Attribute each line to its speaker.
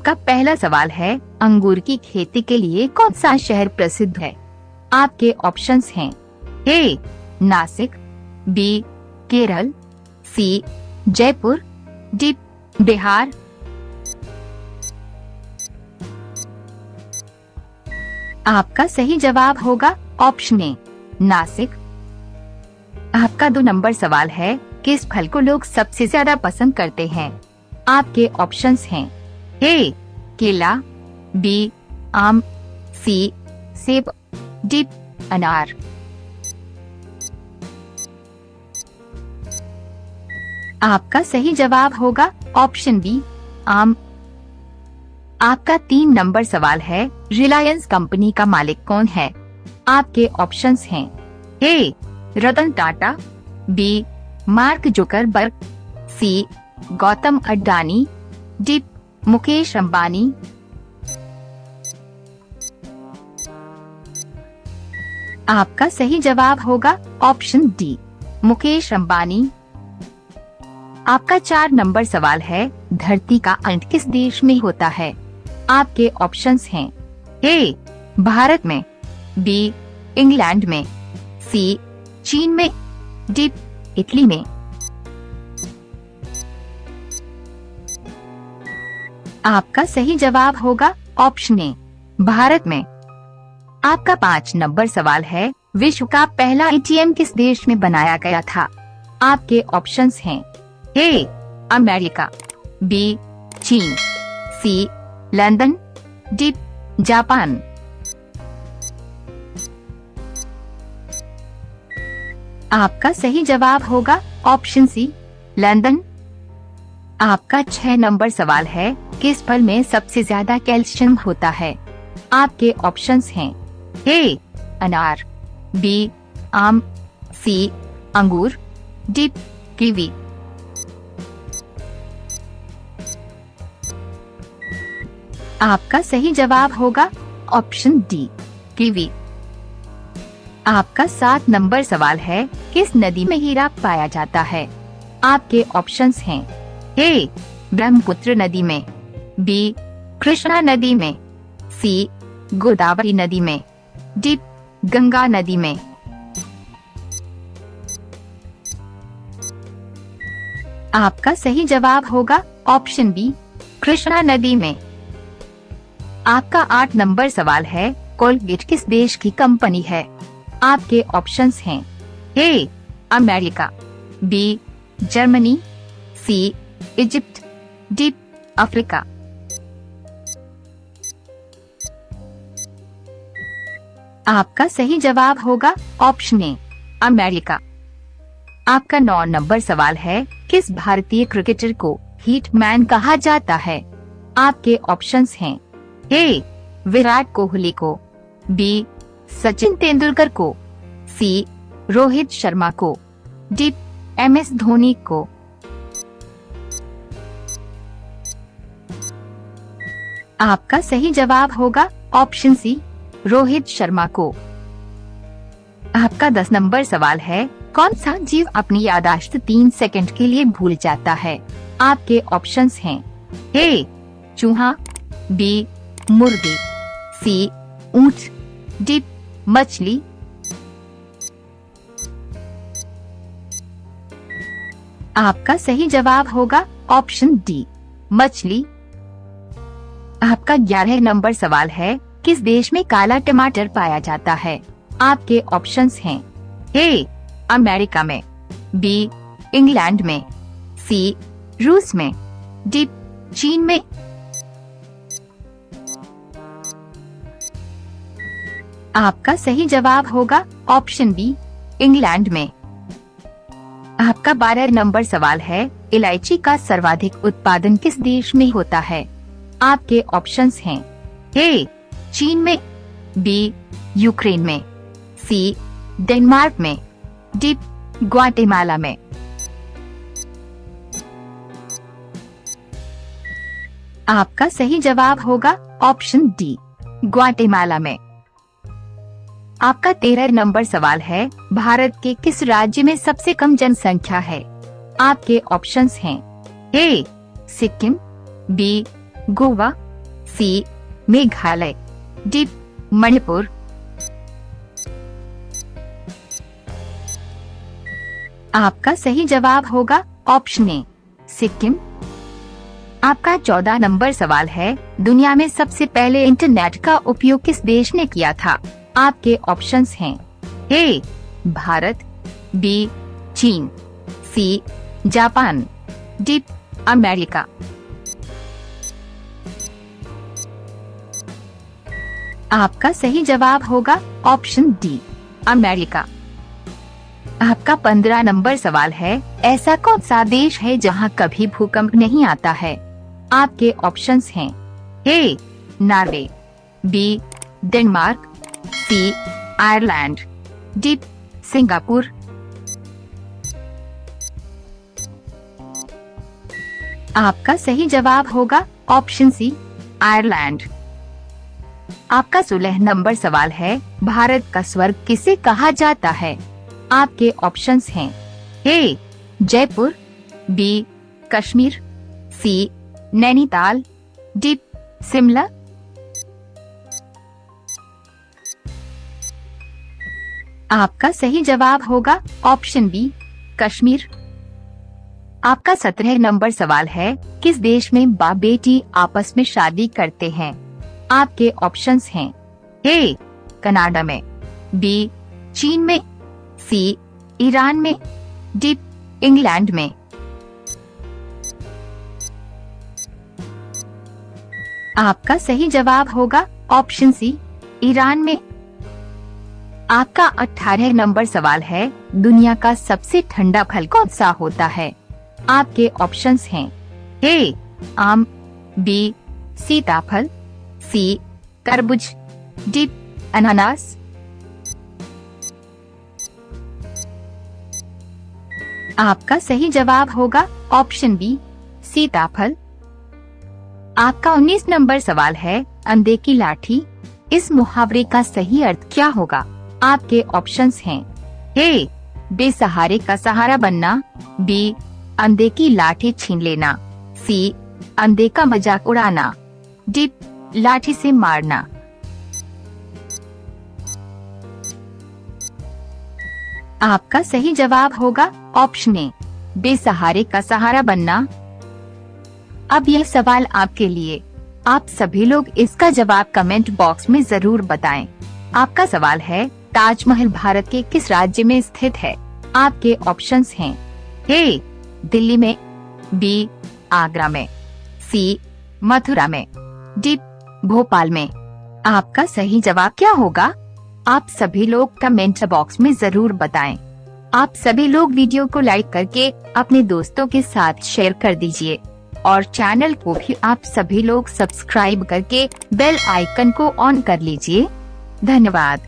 Speaker 1: आपका पहला सवाल है, अंगूर की खेती के लिए कौन सा शहर प्रसिद्ध है? आपके ऑप्शंस हैं ए नासिक, बी केरल, सी जयपुर, डी बिहार। आपका सही जवाब होगा ऑप्शन ए नासिक। आपका 2 नंबर सवाल है, किस फल को लोग सबसे ज्यादा पसंद करते हैं? आपके ऑप्शंस हैं ए केला, बी आम, सी सेब, डी अनार। आपका सही जवाब होगा ऑप्शन बी आम। आपका 3 नंबर सवाल है, रिलायंस कंपनी का मालिक कौन है? आपके ऑप्शंस हैं ए Ratan Tata, B mark Zuckerberg, सी गौतम अडानी, डी मुकेश अंबानी। आपका सही जवाब होगा ऑप्शन डी मुकेश अंबानी। आपका 4 नंबर सवाल है, धरती का अंत किस देश में होता है? आपके ऑप्शंस हैं ए भारत में, बी इंग्लैंड में, सी चीन में, डी इटली में। आपका सही जवाब होगा ऑप्शन ए भारत में। आपका 5 नंबर सवाल है, विश्व का पहला एटीएम किस देश में बनाया गया था? आपके ऑप्शंस हैं ए अमेरिका, बी चीन, सी लंदन, डी जापान। आपका सही जवाब होगा ऑप्शन सी लंदन। आपका 6 नंबर सवाल है, किस फल में सबसे ज्यादा कैल्शियम होता है? आपके ऑप्शंस हैं ए अनार, बी आम, सी अंगूर, डी कीवी। आपका सही जवाब होगा ऑप्शन डी कीवी। आपका 7 नंबर सवाल है, किस नदी में हीरा पाया जाता है? आपके ऑप्शंस हैं ए ब्रह्मपुत्र नदी में, बी कृष्णा नदी में, सी गोदावरी नदी में, डी गंगा नदी में। आपका सही जवाब होगा ऑप्शन बी कृष्णा नदी में। आपका 8 नंबर सवाल है, कोलगेट किस देश की कंपनी है? आपके ऑप्शंस हैं A America, B Germany, C Egypt, D Africa. आपका सही जवाब होगा ऑप्शन ए अमेरिका। आपका 9 नंबर सवाल है, किस भारतीय क्रिकेटर को हिटमैन कहा जाता है? आपके ऑप्शंस हैं ए विराट कोहली को, बी सचिन तेंदुलकर को, सी रोहित शर्मा को, डी MS धोनी को। आपका सही जवाब होगा ऑप्शन सी रोहित शर्मा को। आपका 10 नंबर सवाल है, कौन सा जीव अपनी याददाश्त 3 सेकंड के लिए भूल जाता है? आपके ऑप्शंस हैं ए चूहा, बी मुर्गी, सी ऊंट, डी मछली। आपका सही जवाब होगा ऑप्शन डी मछली। आपका 11 नंबर सवाल है, किस देश में काला टमाटर पाया जाता है? आपके ऑप्शंस हैं ए अमेरिका में, बी इंग्लैंड में, सी रूस में, डी चीन में। आपका सही जवाब होगा ऑप्शन बी इंग्लैंड में। आपका 12 नंबर सवाल है, इलायची का सर्वाधिक उत्पादन किस देश में होता है? आपके ऑप्शंस हैं ए चीन में, बी यूक्रेन में, सी डेनमार्क में, डी ग्वाटेमाला में। आपका सही जवाब होगा ऑप्शन डी ग्वाटेमाला में। आपका 13 नंबर सवाल है, भारत के किस राज्य में सबसे कम जनसंख्या है? आपके ऑप्शंस हैं ए सिक्किम, बी गोवा, सी मेघालय, डी मणिपुर। आपका सही जवाब होगा ऑप्शन ए सिक्किम। आपका 14 नंबर सवाल है, दुनिया में सबसे पहले इंटरनेट का उपयोग किस देश ने किया था? आपके ऑप्शंस हैं ए भारत, बी चीन, सी जापान, डी अमेरिका। आपका सही जवाब होगा ऑप्शन डी अमेरिका। आपका 15 नंबर सवाल है, ऐसा कौन सा देश है जहां कभी भूकंप नहीं आता है? आपके ऑप्शंस हैं A Norway, B Denmark, C Ireland, D Singapore. आपका सही जवाब होगा ऑप्शन सी आयरलैंड। आपका 16 नंबर सवाल है, भारत का स्वर्ग किसे कहा जाता है? आपके ऑप्शंस हैं ए जयपुर, बी कश्मीर, सी नैनीताल, डी शिमला। आपका सही जवाब होगा ऑप्शन बी कश्मीर। आपका 17 नंबर सवाल है, किस देश में बाप बेटी आपस में शादी करते हैं? आपके ऑप्शंस हैं ए कनाडा में, बी चीन में, सी ईरान में, डी इंग्लैंड में। आपका सही जवाब होगा ऑप्शन सी ईरान में। आपका 18 नंबर सवाल है, दुनिया का सबसे ठंडा फल कौन सा होता है? आपके ऑप्शंस हैं ए आम, बी सीताफल, सी तरबूज, डी अनानास। आपका सही जवाब होगा ऑप्शन बी सीताफल। आपका 19 नंबर सवाल है, अंधे की लाठी, इस मुहावरे का सही अर्थ क्या होगा? आपके ऑप्शंस हैं ए बेसहारे का सहारा बनना, बी अंधे की लाठी छीन लेना, सी अंधे का मजाक उड़ाना, डी लाठी से मारना। आपका सही जवाब होगा ऑप्शन ए बेसहारे का सहारा बनना। अब यह सवाल आपके लिए, आप सभी लोग इसका जवाब कमेंट बॉक्स में जरूर बताएं। आपका सवाल है, ताजमहल भारत के किस राज्य में स्थित है? आपके ऑप्शंस हैं ए दिल्ली में, बी आगरा में, सी मथुरा में, डी भोपाल में। आपका सही जवाब क्या होगा? आप सभी लोग कमेंट बॉक्स में जरूर बताएं। आप सभी लोग वीडियो को लाइक करके अपने दोस्तों के साथ शेयर कर दीजिए और चैनल को भी आप सभी लोग सब्सक्राइब करके बेल आइकन को ऑन कर लीजिए। धन्यवाद।